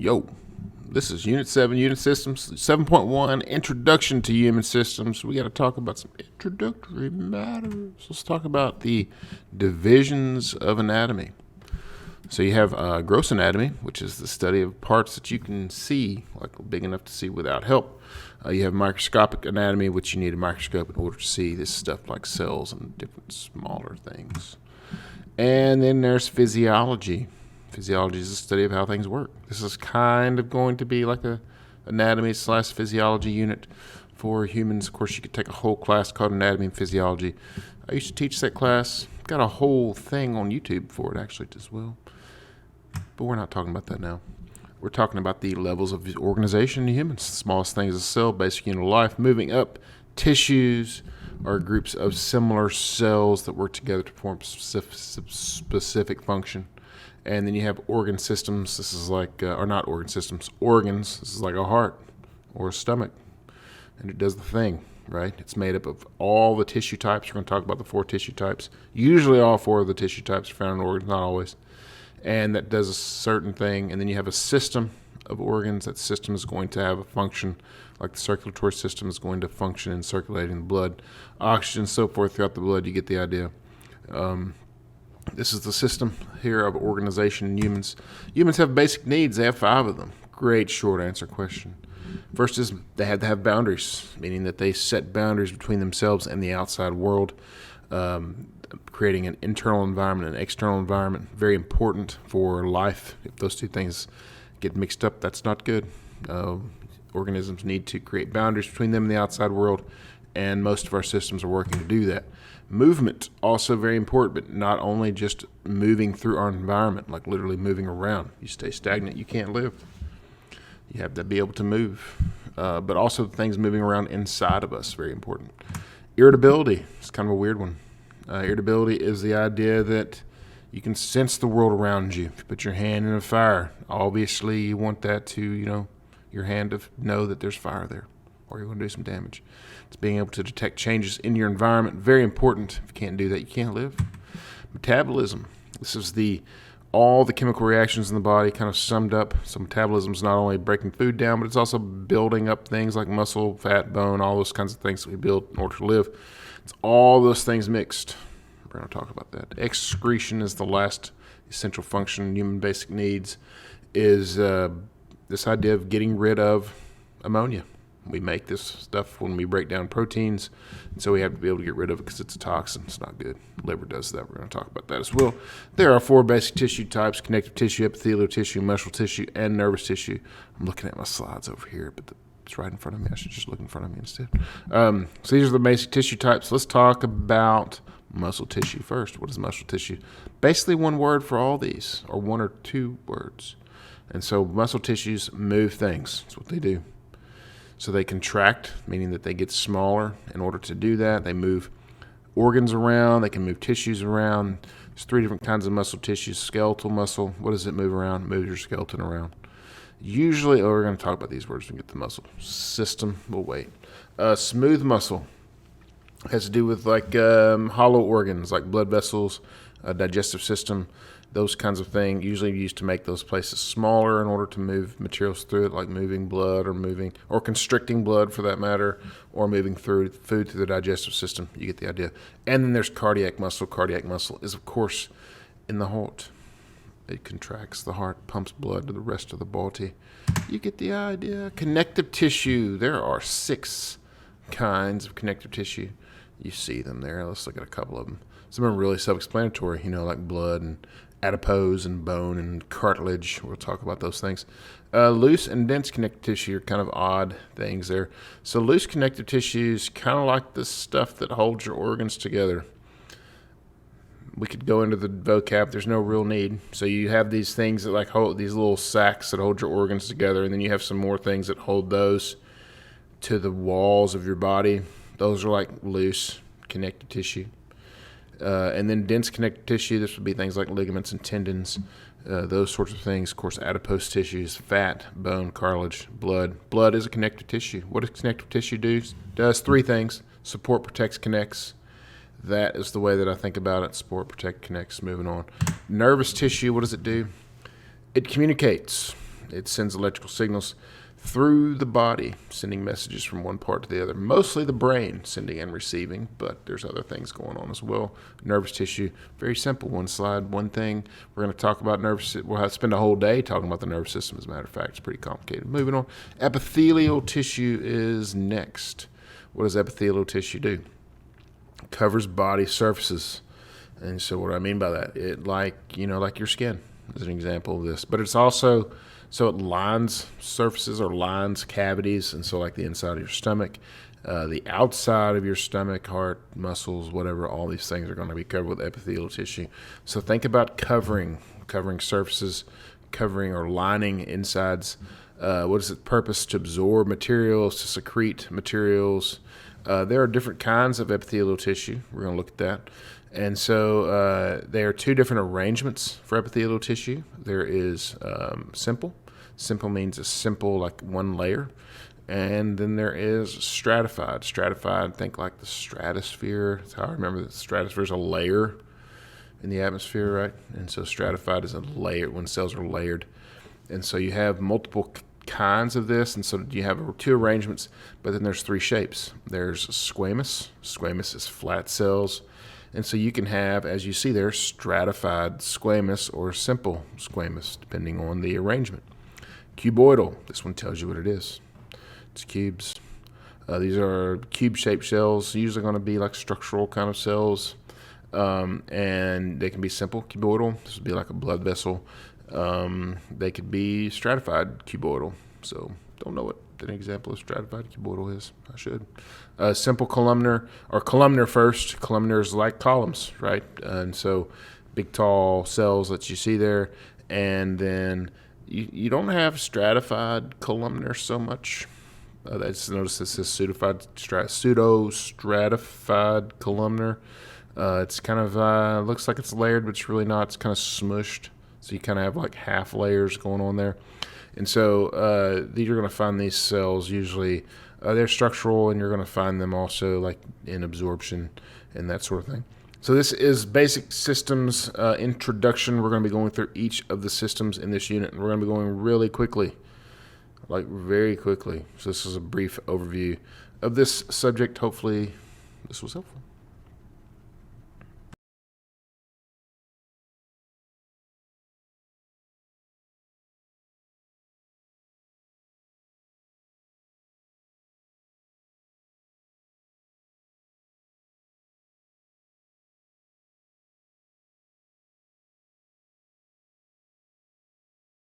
Yo, this is Unit 7, Unit Systems, 7.1, Introduction to Human Systems. We got to talk about some introductory matters. Let's talk about the divisions of anatomy. So you have gross anatomy, which is the study of parts that you can see, like big enough to see without help. You have microscopic anatomy, which you need a microscope in order to see this stuff like cells and different smaller things. And then there's physiology. Physiology is the study of how things work. This is kind of going to be like a anatomy / physiology unit for humans. Of course, you could take a whole class called anatomy and physiology. I used to teach that class. Got a whole thing on YouTube for it actually as well. But we're not talking about that now. We're talking about the levels of organization in humans. The smallest thing is a cell, basic unit of life. Moving up, tissues are groups of similar cells that work together to form specific function. And then you have organ systems. This is like, or not organ systems, organs. This is like a heart or a stomach. And it does the thing, right? It's made up of all the tissue types. We're going to talk about the 4 tissue types. Usually all 4 of the tissue types are found in organs, not always. And that does a certain thing. And then you have a system of organs. That system is going to have a function, like the circulatory system is going to function in circulating the blood, oxygen, so forth throughout the blood. You get the idea. This is the system here of organization in humans. Humans have basic needs. They have 5 of them. Great short answer question. First is they have to have boundaries, meaning that they set boundaries between themselves and the outside world, creating an internal environment, an external environment. Very important for life. If those 2 things get mixed up, that's not good. Organisms need to create boundaries between them and the outside world, and most of our systems are working to do that. Movement, also very important, but not only just moving through our environment, like literally moving around. You stay stagnant, you can't live. You have to be able to move. But also things moving around inside of us, very important. Irritability, it's kind of a weird one. Irritability is the idea that you can sense the world around you. If you put your hand in a fire, obviously you want that to, your hand to know that there's fire there, or you're going to do some damage. It's being able to detect changes in your environment. Very important. If you can't do that, you can't live. Metabolism. This is all the chemical reactions in the body kind of summed up. So metabolism is not only breaking food down, but it's also building up things like muscle, fat, bone, all those kinds of things that we build in order to live. It's all those things mixed. We're going to talk about that. Excretion is the last essential function. Human basic needs is this idea of getting rid of ammonia. We make this stuff when we break down proteins, and so we have to be able to get rid of it because it's a toxin. It's not good. Liver does that. We're going to talk about that as well. There are 4 basic tissue types: connective tissue, epithelial tissue, muscle tissue, and nervous tissue. I'm looking at my slides over here, but it's right in front of me. I should just look in front of me instead. So these are the basic tissue types. Let's talk about muscle tissue first. What is muscle tissue? Basically one word for all these, or 1 or 2 words. And so muscle tissues move things. That's what they do. So they contract, meaning that they get smaller. In order to do that, they move organs around. They can move tissues around. There's 3 different kinds of muscle tissues. Skeletal muscle, what does it move around? It moves your skeleton around. Usually, we're going to talk about these words when we get the muscle system. We'll wait. Smooth muscle has to do with like hollow organs, like blood vessels, digestive system, those kinds of things. Usually used to make those places smaller in order to move materials through it, like moving blood or constricting blood for that matter, or moving through food through the digestive system. You get the idea. And then there's cardiac muscle. Cardiac muscle is, of course, in the heart. It contracts the heart, pumps blood to the rest of the body. You get the idea. Connective tissue. There are 6 kinds of connective tissue. You see them there. Let's look at a couple of them. Some are really self-explanatory, like blood and adipose and bone and cartilage. We'll talk about those things. Loose and dense connective tissue are kind of odd things there. So loose connective tissue is kind of like the stuff that holds your organs together. We could go into the vocab. There's no real need. So you have these things that like hold these little sacs that hold your organs together, and then you have some more things that hold those to the walls of your body. Those are like loose connective tissue. And then dense connective tissue, this would be things like ligaments and tendons, those sorts of things. Of course, adipose tissues, fat, bone, cartilage, blood. Blood is a connective tissue. What does connective tissue do? It does 3 things: support, protects, connects. That is the way that I think about it. Support, protect, connects. Moving on. Nervous tissue, what does it do? It communicates. It sends electrical signals through the body, sending messages from one part to the other. Mostly the brain sending and receiving, but there's other things going on as well. Nervous tissue, very simple. One slide, one thing. We're going to talk about nervous. We'll have to spend a whole day talking about the nervous system. As a matter of fact, it's pretty complicated. Moving on. Epithelial tissue is next. What does epithelial tissue do? It covers body surfaces. And so what do I mean by that? It like your skin is an example of this. But it's also, so it lines surfaces or lines cavities, and so like the inside of your stomach, the outside of your stomach, heart, muscles, whatever, all these things are going to be covered with epithelial tissue. So think about covering surfaces, covering or lining insides. What is its purpose? To absorb materials, to secrete materials. There are different kinds of epithelial tissue. We're going to look at that. And so there are two different arrangements for epithelial tissue. There is simple. Simple means a simple, like one layer. And then there is stratified. Stratified, think like the stratosphere. That's how I remember the stratosphere is a layer in the atmosphere, right? And so stratified is a layer when cells are layered. And so you have multiple kinds of this, and so you have two arrangements, but then there's three shapes. There's squamous. Squamous is flat cells. And so you can have, as you see there, stratified squamous or simple squamous, depending on the arrangement. Cuboidal, this one tells you what it is. It's cubes. These are cube-shaped cells, usually going to be like structural kind of cells, and they can be simple cuboidal. This would be like a blood vessel. They could be stratified cuboidal. So don't know what an example of stratified cuboidal is. I should. Simple columnar, or columnar first. Columnar is like columns, right? And so big, tall cells that you see there. And then you don't have stratified columnar so much. Notice this is pseudo-stratified columnar. It's kind of looks like it's layered, but it's really not. It's kind of smushed. So you kind of have like half layers going on there. And so you're going to find these cells usually, they're structural, and you're going to find them also like in absorption and that sort of thing. So this is basic systems introduction. We're going to be going through each of the systems in this unit, and we're going to be going really quickly, like very quickly. So this is a brief overview of this subject. Hopefully this was helpful.